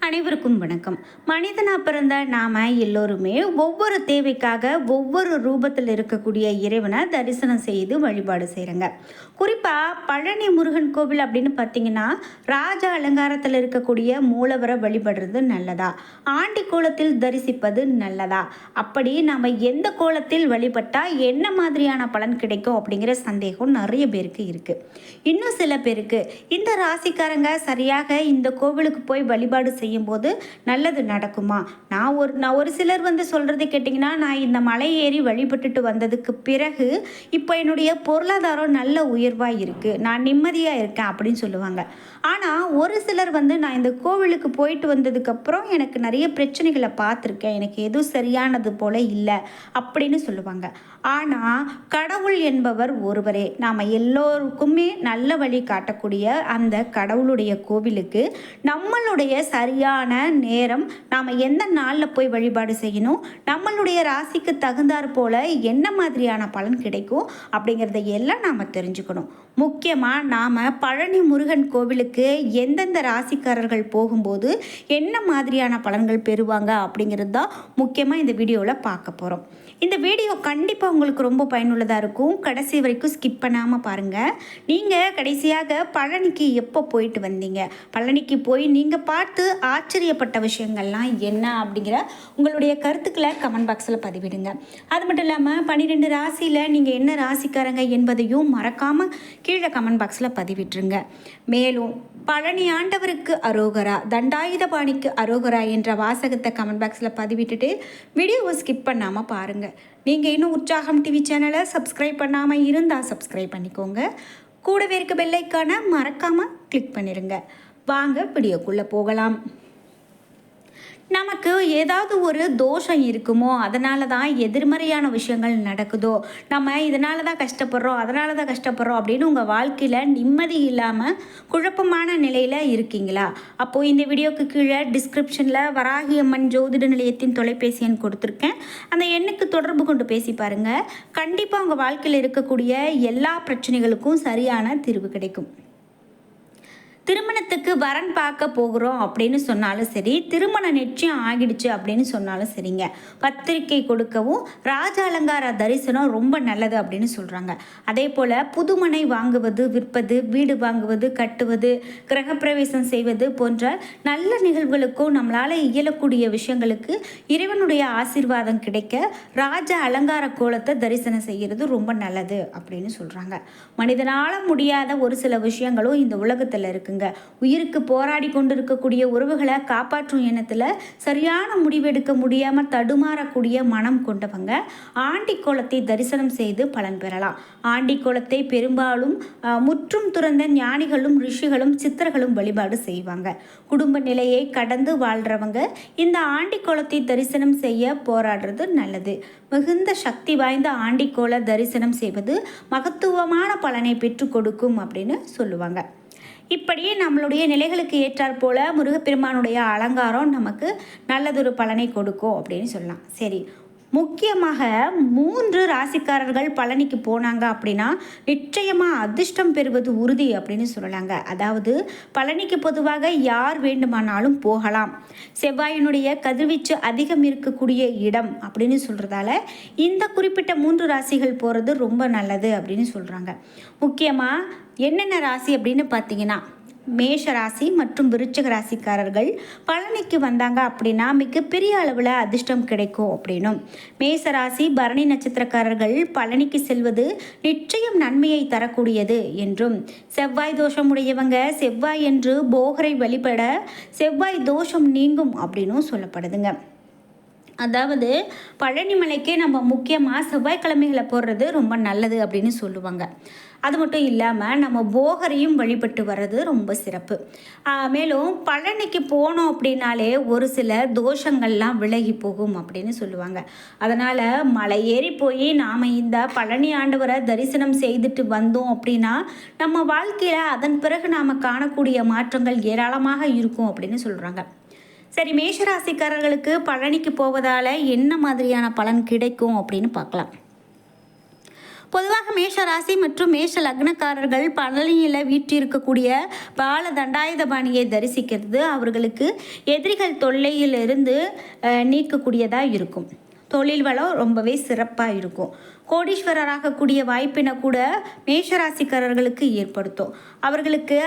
அனைவருக்கும் வணக்கம். மனிதனா பிறந்த நாம எல்லோருமே ஒவ்வொரு தேவைக்காக ஒவ்வொரு ரூபத்தில் இருக்கக்கூடிய இறைவனை தரிசனம் செய்து வழிபாடு செய்கிறங்க. குறிப்பாக பழனி முருகன் கோவில் அப்படின்னு பார்த்தீங்கன்னா, ராஜ அலங்காரத்தில் இருக்கக்கூடிய மூலவரை வழிபடுறது நல்லதா, ஆண்டி கோலத்தில் தரிசிப்பது நல்லதா, அப்படி நம்ம எந்த கோலத்தில் வழிபட்டால் என்ன மாதிரியான பலன் கிடைக்கும் அப்படிங்கிற சந்தேகம் நிறைய பேருக்கு இருக்குது. இன்னும் சில பேருக்கு இந்த ராசிக்காரங்க சரியாக இந்த கோவிலுக்கு போய் வழிபாடு செய்யும்போது நல்லது நடக்குமா, நான் ஒரு சிலர் சொல்கிறத கேட்டிங்கன்னா, நான் இந்த மலை ஏறி வழிபட்டுட்டு வந்ததுக்கு பிறகு இப்போ என்னுடைய பொருளாதாரம் நல்ல உயர்வாக இருக்குது, நான் நிம்மதியாக இருக்கேன் அப்படின்னு சொல்லுவாங்க. ஆனால் ஒரு சிலர் நான் இந்த கோவிலுக்கு போயிட்டு வந்ததுக்கப்புறம் எனக்கு நிறைய பிரச்சனைகளை பார்த்துருக்கேன், எனக்கு எதுவும் சரியானது போல் இல்லை அப்படின்னு சொல்லுவாங்க. ஆனால் கடவுள் என்பவர் ஒருவரே. நாம் எல்லோருக்குமே நல்ல வழி காட்டக்கூடிய அந்த கடவுளுடைய கோவிலுக்கு நம்மளுடைய சரியான நேரம், நாம் எந்த நாளில் போய் வழிபாடு செய்யணும், நம்மளுடைய ராசிக்கு தகுந்தாற் போல் என்ன மாதிரியான பலன் கிடைக்கும் அப்படிங்கிறத எல்லாம் நாம் தெரிஞ்சுக்கணும். முக்கியமாக நாம் பழனி முருகன் கோவிலுக்கு எந்தெந்த ராசிக்காரர்கள் போகும்போது என்ன மாதிரியான பலன்கள் பெறுவாங்க அப்படிங்கிறது தான் முக்கியமாக இந்த வீடியோவில் பார்க்க போகிறோம். இந்த வீடியோ கண்டிப்பாக உங்களுக்கு ரொம்ப பயனுள்ளதாக இருக்கும். கடைசி வரைக்கும் ஸ்கிப் பண்ணாமல் பாருங்கள். நீங்கள் கடைசியாக பழனிக்கு எப்போ போயிட்டு வந்தீங்க, பழனிக்கு போய் நீங்கள் பார்த்து ஆச்சரியப்பட்ட விஷயங்கள்லாம் என்ன அப்படிங்கிற உங்களுடைய கருத்துக்களை கமெண்ட் பாக்ஸில் பதிவிடுங்க. அது மட்டும் இல்லாமல் 12 ராசியில் நீங்கள் என்ன ராசிக்காரங்க என்பதையும் மறக்காமல் கீழே கமெண்ட் பாக்ஸில் பதிவிட்டுருங்க. மேலும் பழனி ஆண்டவருக்கு அரோகரா, தண்டாயுதபாணிக்கு அரோகரா என்ற வாசகத்தை கமெண்ட் பாக்ஸில் பதிவிட்டுட்டு வீடியோவை ஸ்கிப் பண்ணாமல் பாருங்கள். நீங்கள் இன்னும் உற்சாகம் டிவி சேனலை சப்ஸ்கிரைப் பண்ணாமல் இருந்தால் சப்ஸ்கிரைப் பண்ணிக்கோங்க. கூடவே இருக்க பெல் ஐகானை மறக்காமல் கிளிக் பண்ணிடுங்க. வாங்க வீடியோக்குள்ளே போகலாம். நமக்கு ஏதாவது ஒரு தோஷம் இருக்குமோ, அதனால தான் எதிர்மறையான விஷயங்கள் நடக்குதோ, நம்ம இதனால தான் கஷ்டப்படுறோம், அதனால தான் கஷ்டப்படுறோம் அப்படின்னு உங்கள் வாழ்க்கையில் நிம்மதி இல்லாமல் குழப்பமான நிலையில் இருக்கீங்களா? அப்போது இந்த வீடியோக்கு கீழே டிஸ்கிரிப்ஷனில் வராகியம்மன் ஜோதிட நிலையத்தின் தொலைபேசி எண் கொடுத்துருக்கேன். அந்த எண்ணுக்கு தொடர்பு கொண்டு பேசி பாருங்கள். கண்டிப்பாக உங்கள் வாழ்க்கையில் இருக்கக்கூடிய எல்லா பிரச்சனைகளுக்கும் சரியான தீர்வு கிடைக்கும். திருமணத்துக்கு வரன் பார்க்க போகிறோம் அப்படின்னு சொன்னாலும் சரி, திருமண நிச்சயம் ஆகிடுச்சு அப்படின்னு சொன்னாலும் சரிங்க, பத்திரிக்கை கொடுக்கவும் ராஜ அலங்கார தரிசனம் ரொம்ப நல்லது அப்படின்னு சொல்கிறாங்க. அதே போல் புதுமனை வாங்குவது, விற்பது, வீடு வாங்குவது, கட்டுவது, கிரகப்பிரவேசம் செய்வது போன்ற நல்ல நிகழ்வுகளுக்கும் நம்மளால் இயலக்கூடிய விஷயங்களுக்கு இறைவனுடைய ஆசீர்வாதம் கிடைக்க ராஜ அலங்கார கோலத்தை தரிசனம் செய்கிறது ரொம்ப நல்லது அப்படின்னு சொல்கிறாங்க. மனிதனால் முடியாத ஒரு சில விஷயங்களும் இந்த உலகத்தில் இருக்குங்க. உயிருக்கு போராடி கொண்டிருக்கக்கூடிய உறவுகளை காப்பாற்றும் எண்ணத்தில் சரியான முடிவெடுக்க முடியாமல் தடுமாறக்கூடிய மனம் கொண்டவங்க ஆண்டி கோலத்தை தரிசனம் செய்து பலன் பெறலாம். ஆண்டி கோலத்தை பெரும்பாலும் முற்றும் துறந்த ஞானிகளும் ரிஷிகளும் சித்தர்களும் வழிபாடு செய்வாங்க. குடும்ப நிலையை கடந்து வாழ்கிறவங்க இந்த ஆண்டி கோலத்தை தரிசனம் செய்ய போராடுறது நல்லது. மிகுந்த சக்தி வாய்ந்த ஆண்டிக்கோள தரிசனம் செய்வது மகத்துவமான பலனை பெற்றுக் கொடுக்கும் அப்படின்னு சொல்லுவாங்க. இப்படியே நம்மளுடைய நிலைகளுக்கு ஏற்றாற் போல முருகப்பெருமானுடைய அலங்காரம் நமக்கு நல்லதொரு பலனை கொடுக்கும் அப்படின்னு சொல்லலாம். சரி, முக்கியமாக 3 ராசிக்காரர்கள் பழனிக்கு போனாங்க அப்படின்னா நிச்சயமாக அதிர்ஷ்டம் பெறுவது உறுதி அப்படின்னு சொல்லலாங்க. அதாவது பழனிக்கு பொதுவாக யார் வேண்டுமானாலும் போகலாம். செவ்வாயினுடைய கதிர்வீச்சு அதிகம் இருக்கக்கூடிய இடம் அப்படின்னு சொல்கிறதால இந்த குறிப்பிட்ட 3 ராசிகள் போகிறது ரொம்ப நல்லது அப்படின்னு சொல்கிறாங்க. முக்கியமாக என்னென்ன ராசி அப்படின்னு பார்த்தீங்கன்னா, மேஷ ராசி மற்றும் விருச்சிக ராசிக்காரர்கள் பழனிக்கு வந்தாங்க அப்படின்னா மிகப்பெரிய அளவில் அதிர்ஷ்டம் கிடைக்கும் அப்படின்னும், மேச ராசி பரணி நட்சத்திரக்காரர்கள் பழனிக்கு செல்வது நிச்சயம் நன்மையை தரக்கூடியது என்றும், செவ்வாய் தோஷம் உடையவங்க செவ்வாய் என்று போகரை வழிபட செவ்வாய் தோஷம் நீங்கும் அப்படின்னும் சொல்லப்படுதுங்க. அதாவது பழனிமலைக்கே நம்ம முக்கியமாக செவ்வாய்க்கிழமைகளை போடுறது ரொம்ப நல்லது அப்படின்னு சொல்லுவாங்க. அது மட்டும் இல்லாமல் நம்ம போகரையும் வழிபட்டு வர்றது ரொம்ப சிறப்பு. மேலும் பழனிக்கு போனோம் அப்படின்னாலே ஒரு சில தோஷங்கள்லாம் விலகி போகும் அப்படின்னு சொல்லுவாங்க. அதனால் மலை ஏறி போய் நாம் இந்த பழனி ஆண்டவரை தரிசனம் செய்துட்டு வந்தோம் அப்படின்னா நம்ம வாழ்க்கையில் அதன் பிறகு நாம் காணக்கூடிய மாற்றங்கள் ஏராளமாக இருக்கும் அப்படின்னு சொல்கிறாங்க. சரி, மேஷராசிக்காரர்களுக்கு பழனிக்கு போவதால் என்ன மாதிரியான பலன் கிடைக்கும் அப்படின்னு பார்க்கலாம். பொதுவாக மேஷ ராசி மற்றும் மேஷ லக்னக்காரர்கள் பழனியில் வீற்றிருக்கக்கூடிய பால தண்டாயுதபாணியை தரிசிக்கிறது அவர்களுக்கு எதிரிகள் தொல்லையிலிருந்து நீக்கக்கூடியதாக இருக்கும். தொழில் வளம் ரொம்பவே சிறப்பாக இருக்கும். கோடீஸ்வரராகக்கூடிய வாய்ப்பினை கூட மேஷராசிக்காரர்களுக்கு ஏற்படுத்தும். அவர்களுக்கு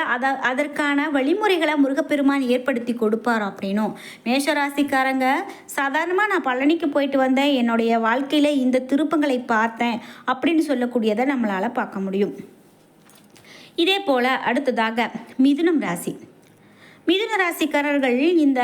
அதற்கான வழிமுறைகளை முருகப்பெருமான் ஏற்படுத்தி கொடுப்பார் அப்படின்னும். மேஷராசிக்காரங்க சாதாரணமாக நான் பழனிக்கு போயிட்டு வந்தேன், என்னுடைய வாழ்க்கையில் இந்த திருப்பங்களை பார்த்தேன் அப்படின்னு சொல்லக்கூடியதை நம்மளால் பார்க்க முடியும். இதே போல் அடுத்ததாக மிதுனம் ராசி. மிதுன ராசிக்காரர்கள் இந்த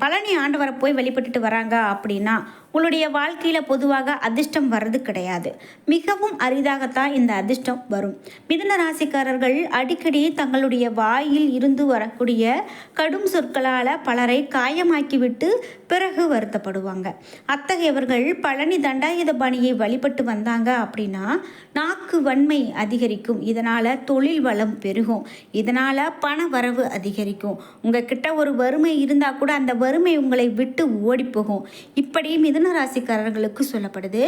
பழனி ஆண்டவரை போய் வழிபட்டுட்டு வராங்க அப்படின்னா உங்களுடைய வாழ்க்கையில் பொதுவாக அதிர்ஷ்டம் வர்றது கிடையாது. மிகவும் அரிதாகத்தான் இந்த அதிர்ஷ்டம் வரும். மிதுன ராசிக்காரர்கள் அடிக்கடி தங்களுடைய வாயில் இருந்து வரக்கூடிய கடும் சொற்களால் பலரை காயமாக்கிவிட்டு பிறகு வருத்தப்படுவாங்க. அத்தகையவர்கள் பழனி தண்டாயுதபாணியை வழிபட்டு வந்தாங்க அப்படின்னா நாக்கு வன்மை அதிகரிக்கும். இதனால் தொழில் வளம் பெருகும். இதனால் பண வரவு அதிகரிக்கும். உங்ககிட்ட ஒரு வறுமை இருந்தால் கூட அந்த வறுமை உங்களை விட்டு ஓடி போகும். இப்படி மிதுன ராசிக்காரர்களுக்கு சொல்லப்படுது.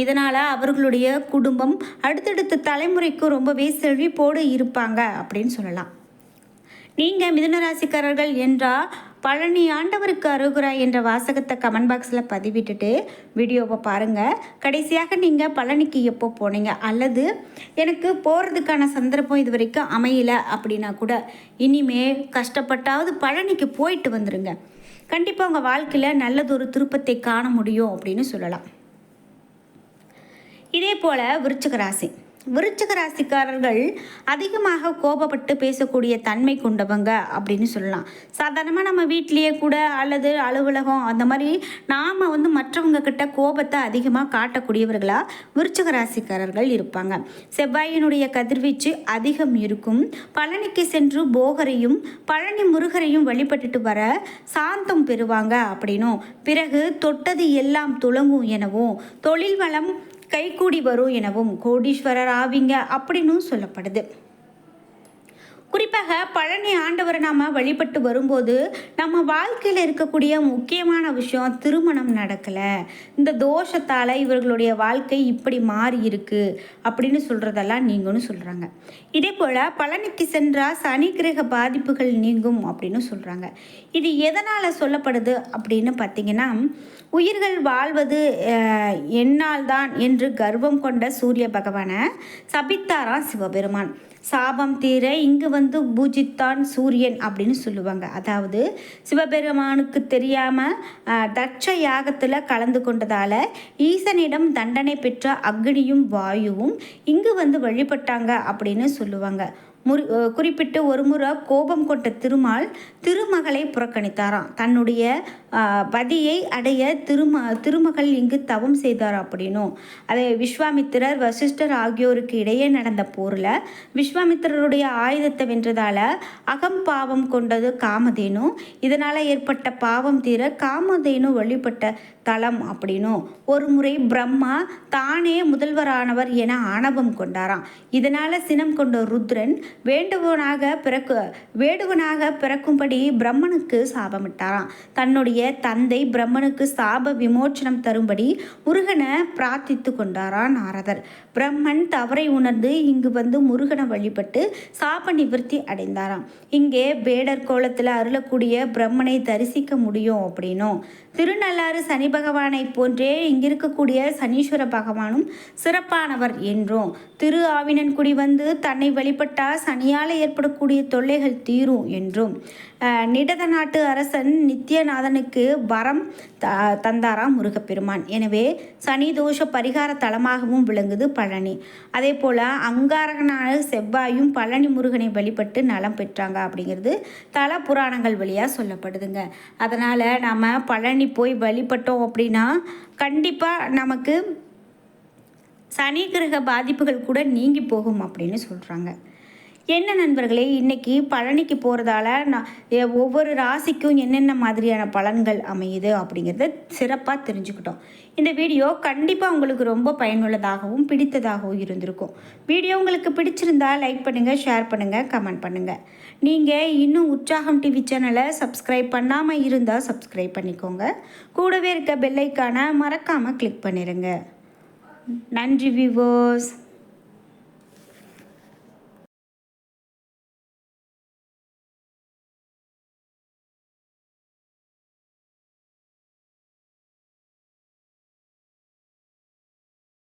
இதனால் அவர்களுடைய குடும்பம் அடுத்தடுத்த தலைமுறைக்கு ரொம்பவே செழிப்போடு இருப்பாங்க அப்படின்னு சொல்லலாம். நீங்கள் மிதுன ராசிக்காரர்கள் என்றால் பழனி ஆண்டவருக்கு அருகுரா என்ற வாசகத்தை கமெண்ட் பாக்ஸில் பதிவிட்டுட்டு வீடியோவை பாருங்கள். கடைசியாக நீங்கள் பழனிக்கு எப்போ போனீங்க, அல்லது எனக்கு போகிறதுக்கான சந்தர்ப்பம் இது வரைக்கும் அமையலை அப்படின்னா கூட இனிமே கஷ்டப்பட்டாவது பழனிக்கு போயிட்டு வந்துடுங்க. கண்டிப்பாக உங்கள் வாழ்க்கையில் நல்லதொரு திருப்பத்தை காண முடியும் அப்படின்னு சொல்லலாம். இதே போல் விருச்சிக ராசி. விருச்சிக ராசிக்காரர்கள் அதிகமாக கோபப்பட்டு பேசக்கூடிய தன்மை கொண்டவங்க அப்படின்னு சொல்லலாம். சாதாரணமாக நம்ம வீட்லேயே கூட அல்லது அலுவலகம் அந்த மாதிரி நாம் மற்றவங்க கிட்ட கோபத்தை அதிகமாக காட்டக்கூடியவர்களாக விருச்சிக ராசிக்காரர்கள் இருப்பாங்க. செவ்வாயினுடைய கதிர்வீச்சு அதிகம் இருக்கும். பழனிக்கு சென்று போகரையும் பழனி முருகரையும் வழிபட்டுட்டு வர சாந்தம் பெறுவாங்க அப்படின்னும், பிறகு தொட்டது எல்லாம் துளங்கும் எனவும், தொழில் வளம் கைகூடி வரும் எனவும், கோடீஸ்வரர் ஆவிங்க அப்படின்னு சொல்லப்படுது. குறிப்பாக பழனி ஆண்டவரை நாம் வழிபட்டு வரும்போது நம்ம வாழ்க்கையில் இருக்கக்கூடிய முக்கியமான விஷயம் திருமணம் நடக்கலை, இந்த தோஷத்தால் இவர்களுடைய வாழ்க்கை இப்படி மாறி இருக்கு அப்படின்னு சொல்கிறதெல்லாம் நீங்கும்னு சொல்கிறாங்க. இதே போல் பழனிக்கு சென்றால் சனி கிரக பாதிப்புகள் நீங்கும் அப்படின்னு சொல்கிறாங்க. இது எதனால் சொல்லப்படுது அப்படின்னு பார்த்திங்கன்னா, உயிர்கள் வாழ்வது என்னால் தான் என்று கர்வம் கொண்ட சூரிய பகவானை சபித்தாராம் சிவபெருமான். சாபம் தீர இங்கு பூஜித்தான் சூரியன் அப்படின்னு சொல்லுவாங்க. அதாவது சிவபெருமானுக்கு தெரியாமல் தட்ச யாகத்தில் கலந்து கொண்டதால் ஈசனிடம் தண்டனை பெற்ற அக்னியும் வாயுவும் இங்கு வழிபட்டாங்க அப்படின்னு சொல்லுவாங்க. குறிப்பிட்டு ஒரு முறை கோபம் கொண்ட திருமகளை புறக்கணித்தாராம். தன்னுடைய பதியை அடைய திருமகள் இங்கு தவம் செய்தார் அப்படின்னும். அதை விஸ்வாமித்திரர் வசிஷ்டர் ஆகியோருக்கு இடையே நடந்த போரில் விஸ்வாமித்திரருடைய ஆயுதத்தை வென்றதால் அகம்பாவம் கொண்டது காமதேனு. இதனால் ஏற்பட்ட பாவம் தீர காமதேனு வழிபட்ட தலம் அப்படின்னும், ஒரு முறை பிரம்மா தானே முதல்வரானவர் என ஆணவம் கொண்டாராம். இதனால் சினம் கொண்ட ருத்ரன் வேடுவனாக பிறக்கும்படி பிரம்மனுக்கு சாபமிட்டாராம். தன்னுடைய தந்தை பிரம்மனுக்கு சாப விமோச்சனம் தரும்படி முருகனை பிரார்த்தித்து கொண்டாராம் நாரதர். பிரம்மன் தவறை உணர்ந்து இங்கு முருகனை வழிபட்டு சாப நிவர்த்தி அடைந்தாராம். இங்கே வேடர் கோலத்தில் அருளக்கூடிய பிரம்மனை தரிசிக்க முடியும் அப்படின்னும், திருநள்ளாறு சனி பகவானை போன்றே இங்கிருக்கக்கூடிய சனீஸ்வர பகவானும் சிறப்பானவர் என்றும், திரு ஆவினன்குடி தன்னை வழிபட்டால் சனியால் ஏற்படக்கூடிய தொல்லைகள் தீரும் என்றும், நிடத நாட்டு அரசன் நித்யநாதனுக்கு வரம் தந்தாராம் முருகப்பெருமான். எனவே சனி தோஷ பரிகார தலமாகவும் விளங்குது பழனி. அதே போல் அங்காரகனான செவ்வாயும் பழனி முருகனை வழிபட்டு நலம் பெற்றாங்க அப்படிங்கிறது தல புராணங்கள் வழியாக சொல்லப்படுதுங்க. அதனால் நாம் பழனி போய் வழிபட்டோம் அப்படின்னா கண்டிப்பாக நமக்கு சனி கிரக பாதிப்புகள் கூட நீங்கி போகும் அப்படின்னு சொல்கிறாங்க. என்ன நண்பர்களே, இன்றைக்கி பழனிக்கு போகிறதால ஒவ்வொரு ராசிக்கும் என்னென்ன மாதிரியான பலன்கள் அமையுது அப்படிங்கிறத சிறப்பாக தெரிஞ்சுக்கிட்டோம். இந்த வீடியோ கண்டிப்பாக உங்களுக்கு ரொம்ப பயனுள்ளதாகவும் பிடித்ததாகவும் இருந்திருக்கும். வீடியோ உங்களுக்கு பிடிச்சிருந்தால் லைக் பண்ணுங்கள், ஷேர் பண்ணுங்கள், கமெண்ட் பண்ணுங்கள். நீங்கள் இன்னும் உற்சாகம் டிவி சேனலை சப்ஸ்கிரைப் பண்ணாமல் இருந்தால் சப்ஸ்கிரைப் பண்ணிக்கோங்க. கூடவே இருக்க பெல் ஐக்கானை மறக்காமல் கிளிக் பண்ணிடுங்க. நன்றி வியூவர்ஸ்.